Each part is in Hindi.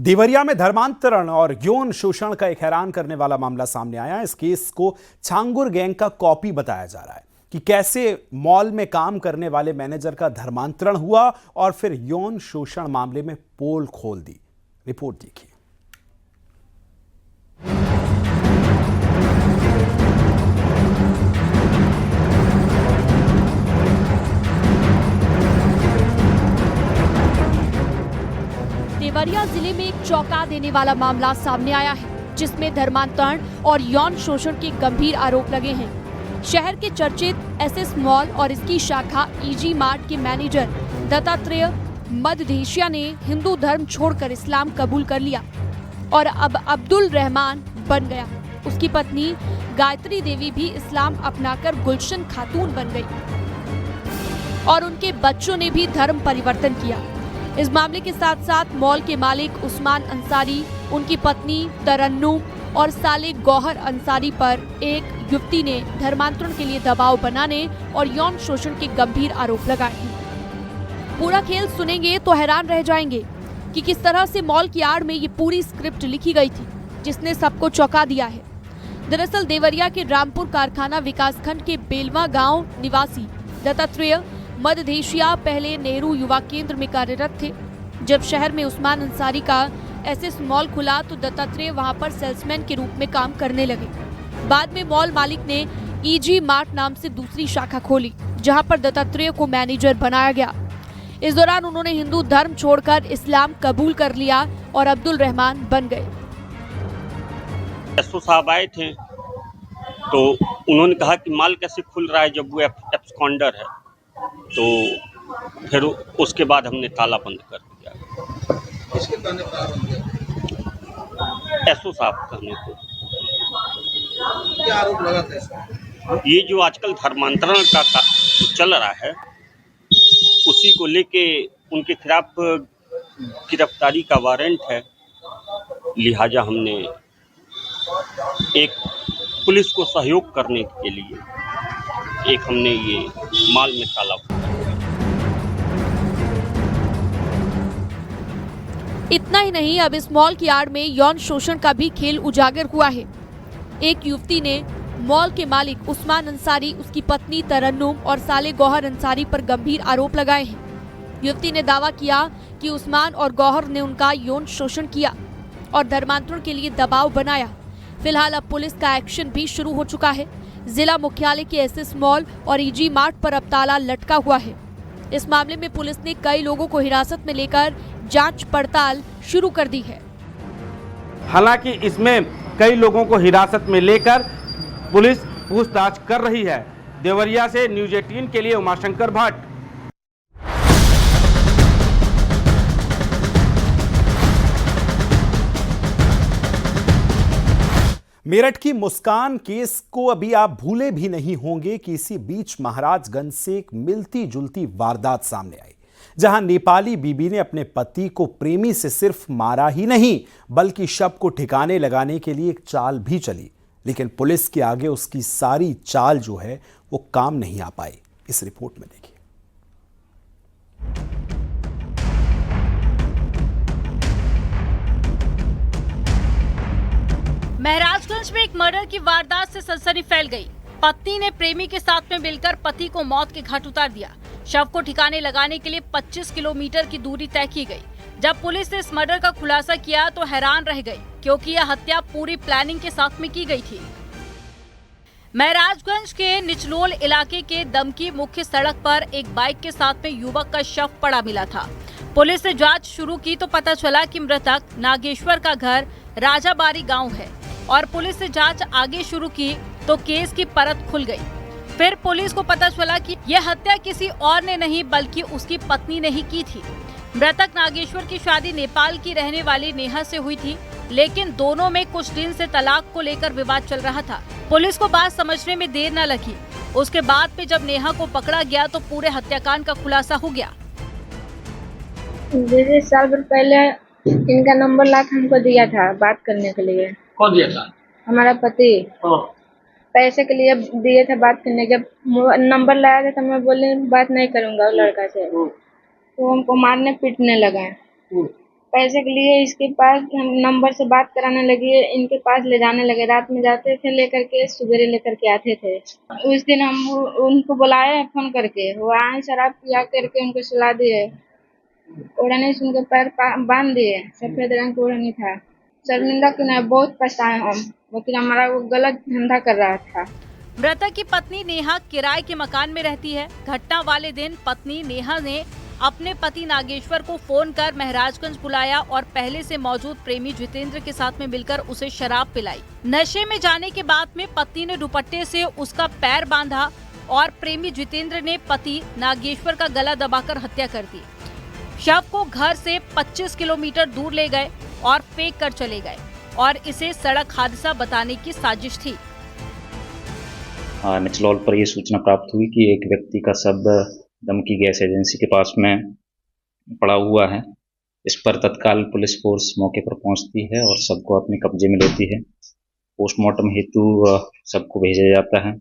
देवरिया में धर्मांतरण और यौन शोषण का एक हैरान करने वाला मामला सामने आया। इस केस को छांगुर गैंग का कॉपी बताया जा रहा है कि कैसे मॉल में काम करने वाले मैनेजर का धर्मांतरण हुआ और फिर यौन शोषण मामले में पोल खोल दी। रिपोर्ट देखिए। देवरिया जिले में एक चौंका देने वाला मामला सामने आया है, जिसमें धर्मांतरण और यौन शोषण के गंभीर आरोप लगे हैं। शहर के चर्चित एसएस मॉल और इसकी शाखा ईजी मार्ट के मैनेजर दत्तात्रेय मददेशिया ने हिंदू धर्म छोड़कर इस्लाम कबूल कर लिया और अब अब्दुल रहमान बन गया। उसकी पत्नी गायत्री देवी भी इस्लाम अपनाकर गुलशन खातून बन गई और उनके बच्चों ने भी धर्म परिवर्तन किया। इस मामले के साथ साथ मॉल के मालिक उस्मान अंसारी, उनकी पत्नी तरन्नुम और साले गौहर अंसारी पर एक युवती ने धर्मांतरण के लिए दबाव बनाने और यौन शोषण के गंभीर आरोप लगाए हैं। पूरा खेल सुनेंगे तो हैरान रह जाएंगे कि किस तरह से मॉल की आड़ में ये पूरी स्क्रिप्ट लिखी गई थी, जिसने सबको चौंका दिया है। दरअसल देवरिया के रामपुर कारखाना विकासखंड के बेलवा गांव निवासी दत्तात्रेय मददेशिया पहले नेहरू युवा केंद्र में कार्यरत थे। जब शहर में उस्मान अंसारी का एसएस मॉल खुला तो दत्तात्रेय वहां पर सेल्समैन के रूप में काम करने लगे। बाद में मॉल मालिक ने ईजी मार्ट नाम से दूसरी शाखा खोली, जहां पर दत्तात्रेय को मैनेजर बनाया गया। इस दौरान उन्होंने हिंदू धर्म छोड़कर इस्लाम कबूल कर लिया और अब्दुल रहमान बन गए। एसओ साहब आए थे तो उन्होंने कहा कि माल कैसे खुल रहा है जब वो एब्सकॉन्डर है, तो फिर उसके बाद हमने ताला बंद कर दिया। किसके कहने पर ताला बंद किया? एसओ साहब कहने को। क्या आरोप लगा था इसमें? ये जो आजकल धर्मांतरण का जो चल रहा है, उसी को लेके उनके खिलाफ गिरफ्तारी का वारंट है। लिहाजा हमने एक पुलिस को सहयोग करने के लिए हमने ये माल में ताला। इतना ही नहीं, अब इस मॉल की आड़ में यौन शोषण का भी खेल उजागर हुआ है। एक युवती ने मॉल के मालिक उस्मान अंसारी, उसकी पत्नी तरन्नुम और साले गौहर अंसारी पर गंभीर आरोप लगाए हैं। युवती ने दावा किया कि उस्मान और गौहर ने उनका यौन शोषण किया और धर्मांतरण के लिए दबाव बनाया। फिलहाल अब पुलिस का एक्शन भी शुरू हो चुका है। जिला मुख्यालय के एसएस मॉल और ईजी मार्ट पर अब ताला लटका हुआ है। इस मामले में पुलिस ने कई लोगों को हिरासत में लेकर जांच पड़ताल शुरू कर दी है। हालांकि इसमें कई लोगों को हिरासत में लेकर पुलिस पूछताछ कर रही है। देवरिया से न्यूज़ 18 के लिए उमाशंकर भट्ट। मेरठ की मुस्कान केस को अभी आप भूले भी नहीं होंगे कि इसी बीच महाराजगंज से एक मिलती जुलती वारदात सामने आई, जहां नेपाली बीबी ने अपने पति को प्रेमी से सिर्फ मारा ही नहीं बल्कि शव को ठिकाने लगाने के लिए एक चाल भी चली, लेकिन पुलिस के आगे उसकी सारी चाल जो है वो काम नहीं आ पाई। इस रिपोर्ट में देखिए। महाराजगंज में एक मर्डर की वारदात से सनसनी फैल गई। पत्नी ने प्रेमी के साथ में मिलकर पति को मौत के घाट उतार दिया। शव को ठिकाने लगाने के लिए 25 किलोमीटर की दूरी तय की गई। जब पुलिस ने इस मर्डर का खुलासा किया तो हैरान रह गई, क्योंकि यह हत्या पूरी प्लानिंग के साथ में की गई थी। महाराजगंज के निचलोल इलाके के दमकी मुख्य सड़क पर एक बाइक के साथ में युवक का शव पड़ा मिला था। पुलिस ने जांच शुरू की तो पता चला कि मृतक नागेश्वर का घर राजाबारी गाँव है और पुलिस ने जांच आगे शुरू की तो केस की परत खुल गई। फिर पुलिस को पता चला कि यह हत्या किसी और ने नहीं बल्कि उसकी पत्नी ने ही की थी। मृतक नागेश्वर की शादी नेपाल की रहने वाली नेहा से हुई थी, लेकिन दोनों में कुछ दिन से तलाक को लेकर विवाद चल रहा था। पुलिस को बात समझने में देर न लगी। उसके बाद में जब नेहा को पकड़ा गया तो पूरे हत्याकांड का खुलासा हो गया। दीदी साल भर पहले इनका नंबर ला के हमको दिया था बात करने के लिए। कौन दिया था? हमारा पति। पैसे के लिए दिए थे बात करने। जब नंबर लाया था तो मैं बोली बात नहीं करूंगा लड़का से, तो हमको मारने पीटने लगा। पैसे के लिए इसके पास हम नंबर से बात कराने लगे, इनके पास ले जाने लगे। रात में जाते थे लेकर के, सवेरे लेकर के आते थे। उस दिन हम उनको बुलाए फोन करके, वो आए, शराब पिया करके उनको सुला दिए, ओढ़नी से उनके पैर बांध दिए। सफेद रंग का ओढ़नी था। शर्मिंदा क्यों नहीं, बहुत पछताए हम, लेकिन हमारा वो गलत धंधा कर रहा था। मृतक की पत्नी नेहा किराए के मकान में रहती है। घटना वाले दिन पत्नी नेहा ने अपने पति नागेश्वर को फोन कर महराजगंज बुलाया और पहले से मौजूद प्रेमी जितेंद्र के साथ में मिलकर उसे शराब पिलाई। नशे में जाने के बाद में पत्नी ने दुपट्टे से उसका पैर बांधा और प्रेमी जितेंद्र ने पति नागेश्वर का गला दबाकर हत्या कर दी। शव को घर से 25 किलोमीटर दूर ले गए और फेंक कर चले गए और इसे सड़क हादसा बताने की साजिश थी। निचलौल पर यह सूचना प्राप्त हुई कि एक व्यक्ति का शव दमकी गैस एजेंसी के पास में पड़ा हुआ है। इस पर तत्काल पुलिस फोर्स मौके पर पहुंचती है और शव को अपने कब्जे में लेती है। पोस्टमार्टम हेतु शव को भेजा जाता है।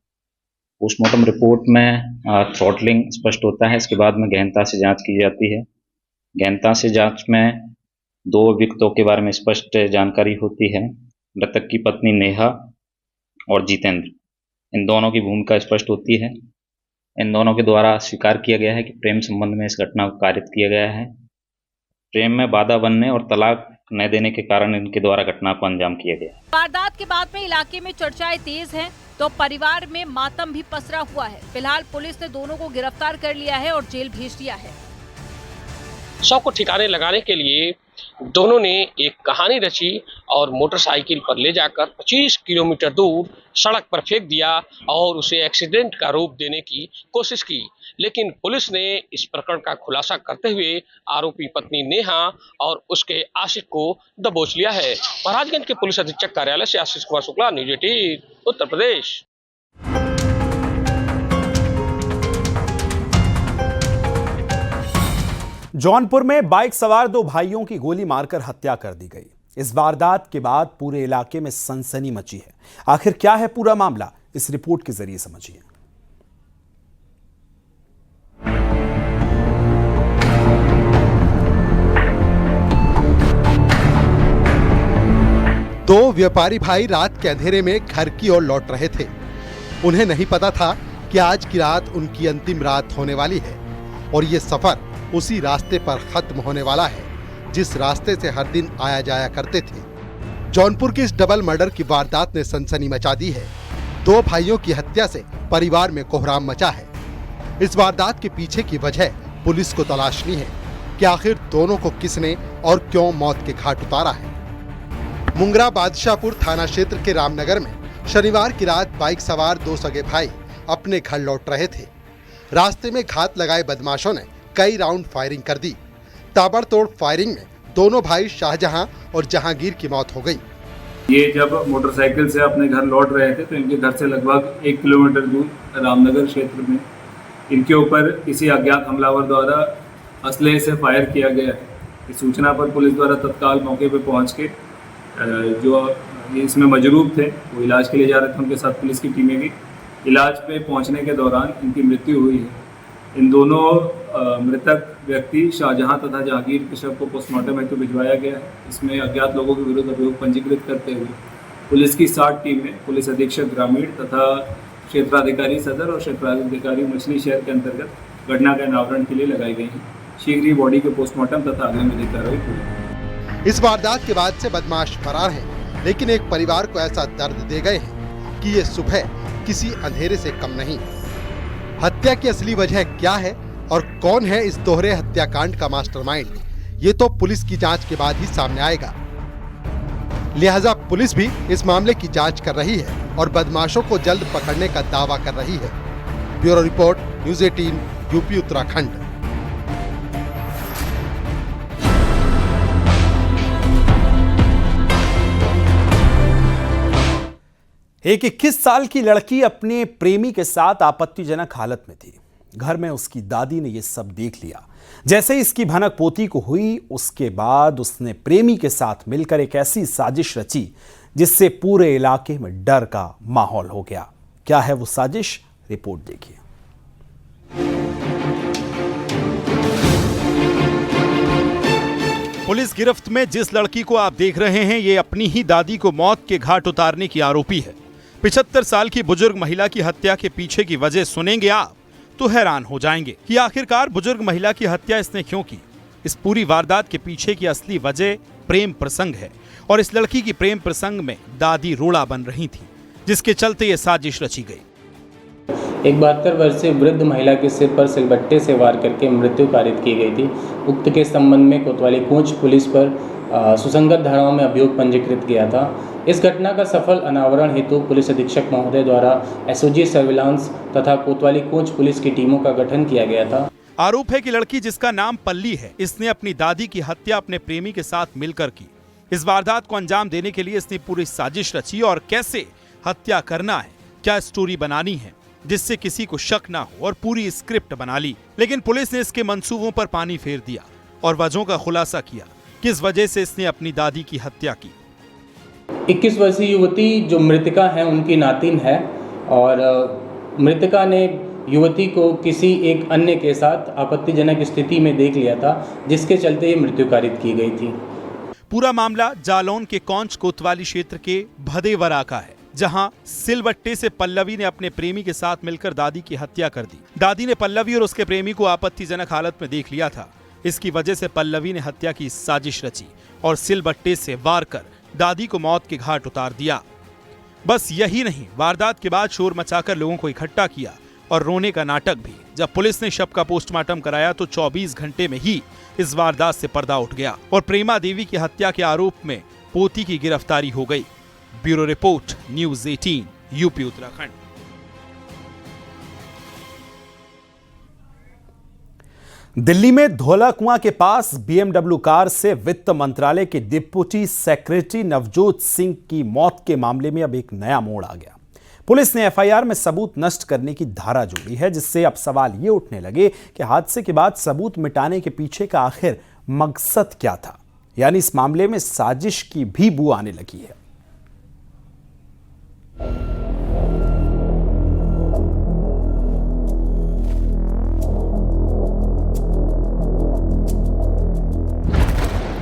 पोस्टमार्टम रिपोर्ट में थ्रॉटलिंग स्पष्ट होता है। इसके बाद में गहनता से जांच की जाती है। गहनता से जांच में 2 अभियुक्तों के बारे में स्पष्ट जानकारी होती है। मृतक की पत्नी नेहा और जितेंद्र, इन दोनों की भूमिका स्पष्ट होती है। इन दोनों के द्वारा स्वीकार किया गया है कि प्रेम संबंध में इस घटना को कारित किया गया है। प्रेम में बाधा बनने और तलाक न देने के कारण इनके द्वारा घटना को अंजाम किया गया। वारदात के बाद में इलाके में चर्चाएं तेज हैं, तो परिवार में मातम भी पसरा हुआ है। फिलहाल पुलिस ने दोनों को गिरफ्तार कर लिया है और जेल भेज दिया है। शव को ठिकाने लगाने के लिए दोनों ने एक कहानी रची और मोटरसाइकिल पर ले जाकर 25 किलोमीटर दूर सड़क पर फेंक दिया और उसे एक्सीडेंट का रूप देने की कोशिश की। लेकिन पुलिस ने इस प्रकरण का खुलासा करते हुए आरोपी पत्नी नेहा और उसके आशिक को दबोच लिया है। महाराजगंज के पुलिस अधीक्षक कार्यालय से आशीष कुमार शुक्ला, न्यूज़ 18 उत्तर प्रदेश। जौनपुर में बाइक सवार 2 भाइयों की गोली मारकर हत्या कर दी गई। इस वारदात के बाद पूरे इलाके में सनसनी मची है। आखिर क्या है पूरा मामला, इस रिपोर्ट के जरिए समझिए। दो व्यापारी भाई रात के अंधेरे में घर की ओर लौट रहे थे। उन्हें नहीं पता था कि आज की रात उनकी अंतिम रात होने वाली है और ये सफर उसी रास्ते पर खत्म होने वाला है जिस रास्ते से हर दिन आया जाया करते थे। जौनपुर की इस डबल मर्डर की वारदात ने सनसनी मचा दी है। 2 भाइयों की हत्या से परिवार में कोहराम मचा है। इस वारदात के पीछे की वजह पुलिस को तलाशनी है कि आखिर दोनों को किसने और क्यों मौत के घाट उतारा है। मुंगरा बादशाहपुर थाना क्षेत्र के रामनगर में शनिवार की रात बाइक सवार 2 सगे भाई अपने घर लौट रहे थे। रास्ते में घात लगाए बदमाशों ने कई राउंड फायरिंग कर दी। ताबड़तोड़ फायरिंग में दोनों भाई शाहजहां और जहांगीर की मौत हो गई। ये जब मोटरसाइकिल से अपने घर लौट रहे थे तो इनके घर से लगभग 1 किलोमीटर दूर रामनगर क्षेत्र में इनके ऊपर किसी अज्ञात हमलावर द्वारा असलहे से फायर किया गया है। इस सूचना पर पुलिस द्वारा तत्काल मौके पर पहुंच के जो इसमें मजरूब थे वो इलाज के लिए जा रहे थे, उनके साथ पुलिस की टीमें गई। इलाज पे पहुंचने के दौरान इनकी मृत्यु हुई है। इन दोनों मृतक व्यक्ति शाहजहां तथा जहांगीर के शव को पोस्टमार्टम हेतु भिजवाया गया है। इसमें अज्ञात लोगों के विरुद्ध अभियोग पंजीकृत करते हुए पुलिस की 60 टीमें पुलिस अधीक्षक ग्रामीण तथा क्षेत्राधिकारी सदर और क्षेत्राधिकारी मछली शहर के अंतर्गत घटना का अनावरण के लिए लगाई गई हैं। शीघ्र ही बॉडी के पोस्टमार्टम तथा अगली विधिक कार्रवाई हुई। इस वारदात के बाद से बदमाश फरार हैं, लेकिन एक परिवार को ऐसा दर्द दे गए हैं कि ये सुबह किसी अंधेरे से कम नहीं। हत्या की असली वजह क्या है और कौन है इस दोहरे हत्याकांड का मास्टरमाइंड, ये तो पुलिस की जांच के बाद ही सामने आएगा। लिहाजा पुलिस भी इस मामले की जांच कर रही है और बदमाशों को जल्द पकड़ने का दावा कर रही है। Bureau report, news 18, UP Uttarakhand. एक 21 साल की लड़की अपने प्रेमी के साथ आपत्तिजनक हालत में थी। घर में उसकी दादी ने यह सब देख लिया। जैसे ही इसकी भनक पोती को हुई, उसके बाद उसने प्रेमी के साथ मिलकर एक ऐसी साजिश रची जिससे पूरे इलाके में डर का माहौल हो गया। क्या है वो साजिश, रिपोर्ट देखिए। पुलिस गिरफ्त में जिस लड़की को आप देख रहे हैं, ये अपनी ही दादी को मौत के घाट उतारने की आरोपी है। 75 साल की बुजुर्ग महिला की हत्या के पीछे की वजह सुनेंगे आप तो हैरान हो जाएंगे कि आखिरकार बुजुर्ग महिला की हत्या इसने क्यों की। इस पूरी वारदात के पीछे की असली वजह प्रेम प्रसंग है और इस लड़की की प्रेम प्रसंग में दादी रोड़ा बन रही थी, जिसके चलते ये साजिश रची गई। एक 72 वर्षीय वृद्ध महिला के सिर पर सिलबट्टे से वार करके मृत्यु कारित की गई थी। उक्त के संबंध में कोतवाली कोंच पुलिस पर सुसंगत धाराओं में अभियोग पंजीकृत किया था। इस घटना का सफल अनावरण हेतु पुलिस अधीक्षक महोदय द्वारा एसओजी सर्विलांस तथा कोतवाली कोंच पुलिस की टीमों का गठन किया गया था। आरोप है कि लड़की जिसका नाम पल्ली है, इसने अपनी दादी की हत्या अपने प्रेमी के साथ मिलकर की। इस वारदात को अंजाम देने के लिए इसने पूरी साजिश रची और कैसे हत्या करना है, क्या स्टोरी बनानी है जिससे किसी को शक ना हो, और पूरी स्क्रिप्ट बना ली। लेकिन पुलिस ने इसके मंसूबों पर पानी फेर दिया और वजहों का खुलासा किया, किस वजह से इसने अपनी दादी की हत्या की। 21 वर्षीय युवती जो मृतका है उनकी नातिन है और मृतका ने युवती को किसी एक अन्य के साथ आपत्तिजनक स्थिति में देख लिया था, जिसके चलते ये मृत्यु कारित की गई थी। पूरा मामला जालौन के कौंच कोतवाली क्षेत्र के भदेवरा का है, जहां सिलबट्टे से पल्लवी ने अपने प्रेमी के साथ मिलकर दादी की हत्या कर दी। दादी ने पल्लवी और उसके प्रेमी को आपत्तिजनक हालत में देख लिया था। इसकी वजह से पल्लवी ने हत्या की साजिश रची और सिलबट्टे से वार कर दादी को मौत के घाट उतार दिया। बस यही नहीं, वारदात के बाद शोर मचाकर लोगों को इकट्ठा किया और रोने का नाटक भी। जब पुलिस ने शव का पोस्टमार्टम कराया तो 24 घंटे में ही इस वारदात से पर्दा उठ गया और प्रेमा देवी की हत्या के आरोप में पोती की गिरफ्तारी हो गई। Bureau report, news 18, UP Uttarakhand. Delhi में धौला कुआं के पास BMW कार से वित्त मंत्रालय के डिप्टी सेक्रेटरी नवजोत सिंह की मौत के मामले में अब एक नया मोड़ आ गया। पुलिस ने FIR में सबूत नष्ट करने की धारा जोड़ी है, जिससे अब सवाल ये उठने लगे कि हादसे के बाद सबूत मिटाने के पीछे का आखिर मकसद क्या था। यानी इस मामले में साजिश की भी बू आने लगी है।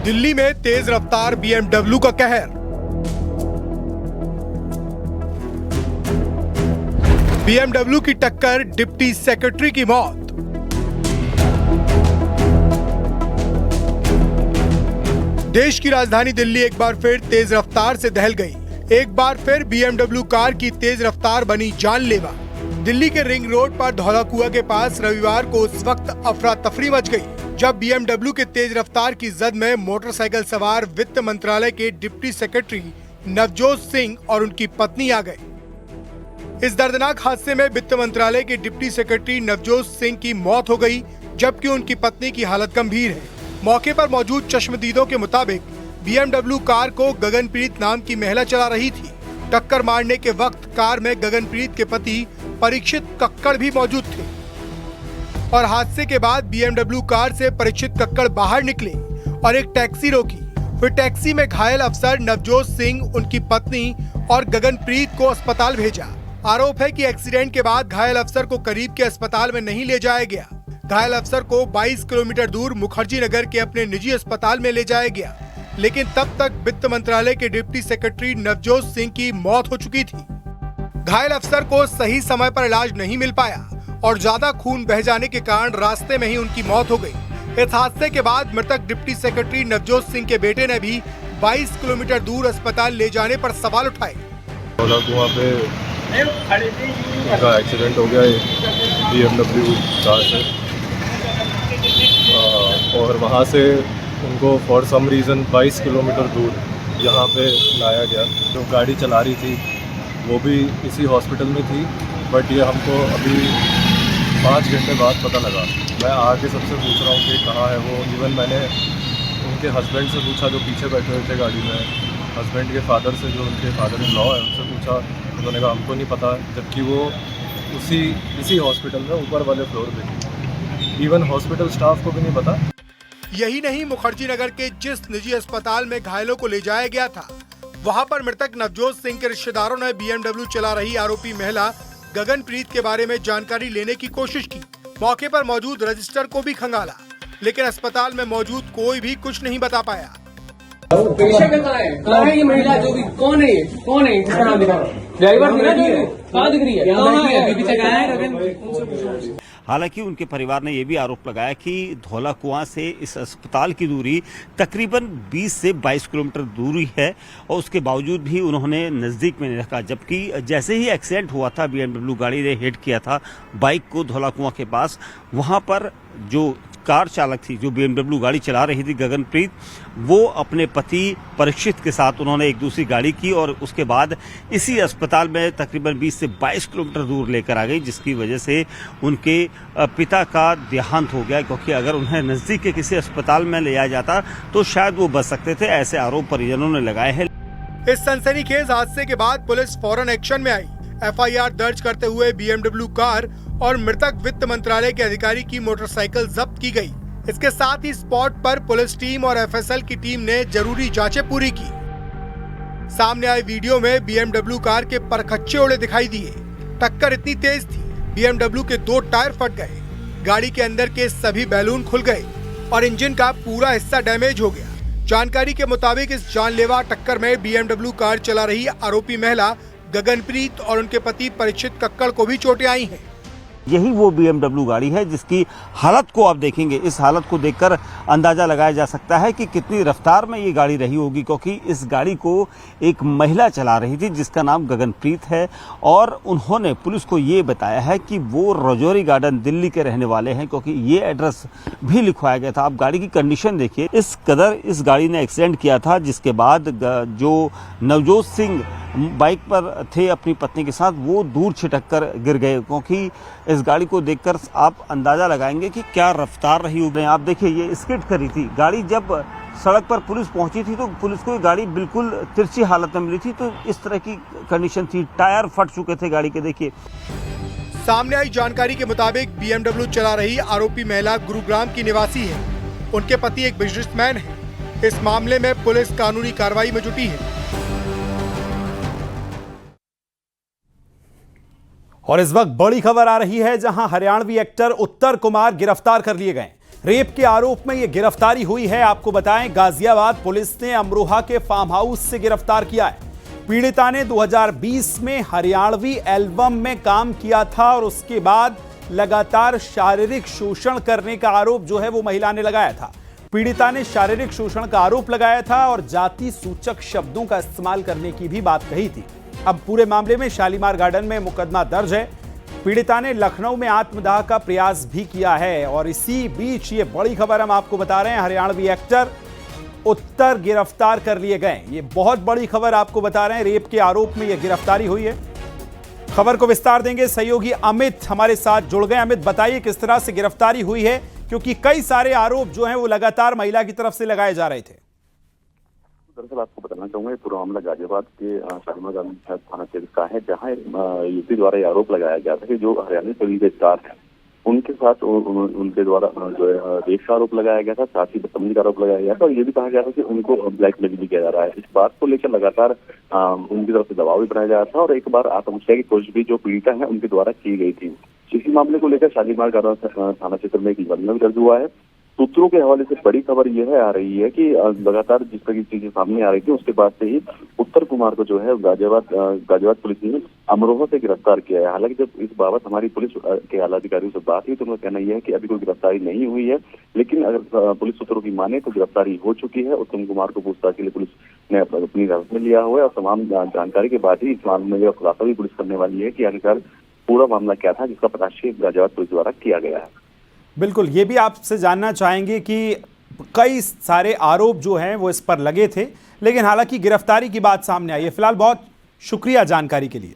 दिल्ली में तेज रफ्तार BMW का कहर। BMW की टक्कर, डिप्टी सेक्रेटरी की मौत। देश की राजधानी दिल्ली एक बार फिर तेज रफ्तार से दहल गई। एक बार फिर BMW कार की तेज रफ्तार बनी जानलेवा। दिल्ली के रिंग रोड पर धौला कुआं के पास रविवार को उस वक्त अफरा तफरी मच गई जब BMW के तेज रफ्तार की जद में मोटरसाइकिल सवार वित्त मंत्रालय के डिप्टी सेक्रेटरी नवजोत सिंह और उनकी पत्नी आ गए। इस दर्दनाक हादसे में वित्त मंत्रालय के डिप्टी सेक्रेटरी नवजोत सिंह की मौत हो गई, जबकि उनकी पत्नी की हालत गंभीर है। मौके पर मौजूद चश्मदीदों के मुताबिक BMW कार को गगनप्रीत नाम की महिला चला रही थी। टक्कर मारने के वक्त कार में गगनप्रीत के पति परीक्षित कक्कड़ भी मौजूद थे और हादसे के बाद BMW कार से परीक्षित कक्कड़ बाहर निकले और एक टैक्सी रोकी। फिर टैक्सी में घायल अफसर नवजोत सिंह, उनकी पत्नी और गगनप्रीत को अस्पताल भेजा। आरोप है कि एक्सीडेंट के बाद घायल अफसर को करीब के अस्पताल में नहीं ले जाया गया। घायल अफसर को 22 किलोमीटर दूर मुखर्जी नगर के अपने निजी अस्पताल में ले जाया गया, लेकिन तब तक वित्त मंत्रालय के डिप्टी सेक्रेटरी नवजोत सिंह की मौत हो चुकी थी। घायल अफसर को सही समय पर इलाज नहीं मिल पाया और ज्यादा खून बह जाने के कारण रास्ते में ही उनकी मौत हो गई। इस हादसे के बाद मृतक डिप्टी सेक्रेटरी नवजोत सिंह के बेटे ने भी 22 किलोमीटर दूर अस्पताल ले जाने पर सवाल उठाए। धौला कुआं पे उनका एक्सीडेंट हो गया BMW कार से और वहाँ से उनको फॉर सम रीज़न 22 किलोमीटर दूर यहाँ पे लाया गया। जो गाड़ी चला रही थी वो भी इसी हॉस्पिटल में थी, बट ये हमको अभी 5 घंटे बाद पता लगा। मैं आके सबसे पूछ रहा हूँ कि कहाँ है वो। इवन मैंने उनके हस्बैंड से पूछा जो पीछे बैठे हुए थे गाड़ी में, हस्बैंड के फादर से, जो उनके फादर इन लॉ है, उनसे पूछा। उन्होंने कहा हमको नहीं पता, जबकि वो इसी हॉस्पिटल में ऊपर वाले फ्लोर पे थी। इवन हॉस्पिटल स्टाफ को भी नहीं पता। यही नहीं, मुखर्जी नगर के जिस निजी अस्पताल में घायलों को ले जाया गया था, वहां पर मृतक नवजोत सिंह के रिश्तेदारों ने BMW चला रही आरोपी महिला गगनप्रीत के बारे में जानकारी लेने की कोशिश की। मौके पर मौजूद रजिस्टर को भी खंगाला। लेकिन अस्पताल में मौजूद कोई भी कुछ नहीं बता पाया। कहाँ है ये महिला? जो भी कौन है ये? कौन है? इसका नाम दिखाओ। ड्राइवर कहाँ दिख रही है? हालांकि उनके परिवार ने यह भी आरोप लगाया कि धौला कुआं से इस अस्पताल की दूरी तकरीबन 20 से 22 किलोमीटर दूरी है और उसके बावजूद भी उन्होंने नज़दीक में नहीं रखा, जबकि जैसे ही एक्सीडेंट हुआ था, BMW गाड़ी ने हिट किया था बाइक को धौला कुआं के पास, वहां पर जो कार चालक थी, जो BMW गाड़ी चला रही थी गगनप्रीत, वो अपने पति परीक्षित के साथ उन्होंने एक दूसरी गाड़ी की और उसके बाद इसी अस्पताल में तकरीबन 20 से 22 किलोमीटर दूर लेकर आ गई, जिसकी वजह से उनके पिता का देहांत हो गया, क्योंकि अगर उन्हें नज़दीक के किसी अस्पताल में ले जाया जाता तो शायद वो बच सकते थे। ऐसे आरोप परिजनों ने लगाए हैं। इस सनसनीखेज हादसे के बाद पुलिस फौरन एक्शन में आई। FIR दर्ज करते हुए BMW कार और मृतक वित्त मंत्रालय के अधिकारी की मोटरसाइकिल जब्त की गई। इसके साथ ही स्पॉट पर पुलिस टीम और FSL की टीम ने जरूरी जांचें पूरी की। सामने आए वीडियो में BMW कार के परखच्चे उड़े दिखाई दिए। टक्कर इतनी तेज थी, BMW के 2 टायर फट गए, गाड़ी के अंदर के सभी बैलून खुल गए और इंजन का पूरा हिस्सा डैमेज हो गया। जानकारी के मुताबिक इस जानलेवा टक्कर में BMW कार चला रही आरोपी महिला गगनप्रीत और उनके पति परीक्षित कक्कड़ को भी चोटें आई हैं। यही वो BMW गाड़ी है जिसकी हालत को आप देखेंगे, इस हालत को देखकर अंदाजा लगाया जा सकता है कि कितनी रफ्तार में ये गाड़ी रही होगी, क्योंकि इस गाड़ी को एक महिला चला रही थी जिसका नाम गगनप्रीत है और उन्होंने पुलिस को ये बताया है कि वो रजौरी गार्डन दिल्ली के रहने वाले हैं, क्योंकि ये एड्रेस भी लिखवाया गया था। आप गाड़ी की कंडीशन देखिए, इस कदर इस गाड़ी ने एक्सीडेंट किया था, जिसके बाद जो नवजोत सिंह बाइक पर थे अपनी पत्नी के साथ, वो दूर छिटक कर गिर गए, क्योंकि इस गाड़ी को देखकर आप अंदाजा लगाएंगे कि क्या रफ्तार रही होगी। आप देखिए, ये स्किड करी थी गाड़ी। जब सड़क पर पुलिस पहुंची थी तो पुलिस को ये गाड़ी बिल्कुल तिरछी हालत में मिली थी, तो इस तरह की कंडीशन थी, टायर फट चुके थे गाड़ी के। देखिए, सामने आई जानकारी के मुताबिक BMW चला रही आरोपी महिला गुरुग्राम की निवासी है। उनके पति एक बिजनेसमैन है। इस मामले में पुलिस कानूनी कार्रवाई में जुटी है। और इस वक्त बड़ी खबर आ रही है, जहां हरियाणवी एक्टर उत्तर कुमार गिरफ्तार कर लिए गए। रेप के आरोप में यह गिरफ्तारी हुई है। आपको बताएं, गाजियाबाद पुलिस ने अमरोहा के फार्म हाउस से गिरफ्तार किया है। पीड़िता ने 2020 में हरियाणवी एल्बम में काम किया था और उसके बाद लगातार शारीरिक शोषण करने का आरोप जो है वो महिला ने लगाया था। पीड़िता ने शारीरिक शोषण का आरोप लगाया था और जाति सूचक शब्दों का इस्तेमाल करने की भी बात कही थी। अब पूरे मामले में शालीमार गार्डन में मुकदमा दर्ज है। पीड़िता ने लखनऊ में आत्मदाह का प्रयास भी किया है। और इसी बीच ये बड़ी खबर हम आपको बता रहे हैं, हरियाणवी एक्टर उत्तर गिरफ्तार कर लिए गए। ये बहुत बड़ी खबर आपको बता रहे हैं, रेप के आरोप में यह गिरफ्तारी हुई है। खबर को विस्तार देंगे, सहयोगी अमित हमारे साथ जुड़ गए। अमित, बताइए किस तरह से गिरफ्तारी हुई है, क्योंकि कई सारे आरोप जो हैं वो लगातार महिला की तरफ से लगाए जा रहे थे। दरअसल आपको बताना चाहूंगा, पूरा मामला गाजियाबाद के शालीमार गार्डन थाना क्षेत्र का है, जहां यूपी द्वारा ये आरोप लगाया गया था कि जो हरियाणवी फिल्म के स्टार हैं उनके साथ उनके द्वारा जो है रेप का आरोप लगाया गया था, साथ ही बदतमीजी का आरोप लगाया गया था और ये भी कहा गया था कि उनको ब्लैकमेल भी किया जा रहा है। इस बात को लेकर लगातार उनकी तरफ से दबाव भी बनाया जा रहा था और एक बार आत्महत्या की कोशिश भी जो पीड़िता है उनके द्वारा की गई थी। इसी मामले को लेकर शालीमार गार्डन थाना क्षेत्र में एक मुकदमा भी दर्ज हुआ है। सूत्रों के हवाले से बड़ी खबर यह आ रही है कि लगातार जिस तरह की चीजें सामने आ रही थी उसके बाद से ही उत्तर कुमार को जो है गाजियाबाद पुलिस ने अमरोहा से गिरफ्तार किया है। हालांकि जब इस बाबत हमारी पुलिस के आला अधिकारियों से बात हुई तो उनका कहना यह है कि अभी कोई गिरफ्तारी नहीं हुई है, लेकिन अगर पुलिस सूत्रों की माने तो गिरफ्तारी हो चुकी है। उत्तम कुमार को पूछताछ के लिए पुलिस ने अपनी हिरासत में लिया हुआ है और तमाम जानकारी के बाद ही इस मामले में खुलासा भी पुलिस करने वाली है कि आखिरकार पूरा मामला क्या था जिसका पताशे गाजियाबाद पुलिस द्वारा किया गया है। बिल्कुल, ये भी आपसे जानना चाहेंगे कि कई सारे आरोप जो हैं वो इस पर लगे थे, लेकिन हालांकि गिरफ्तारी की बात सामने आई है। फिलहाल बहुत शुक्रिया जानकारी के लिए।